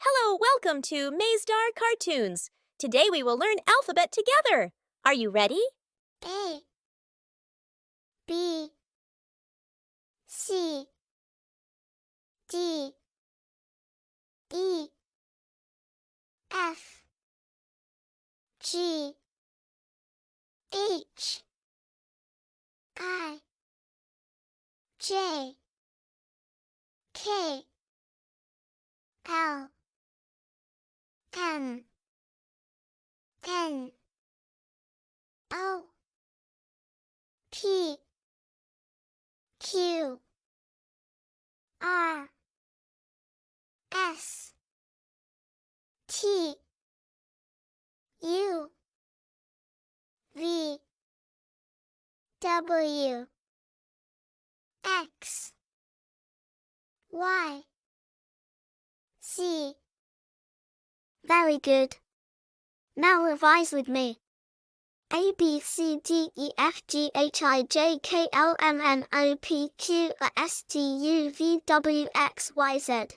Hello, welcome to mazedar Cartoons. Today we will learn alphabet together. Are you ready? A B C D E F G H I J K L M N O P Q R S T U V W X Y Z. Very good. Now revise with me. A B C D E F G H I J K L M N O P Q R S T U V W X Y Z.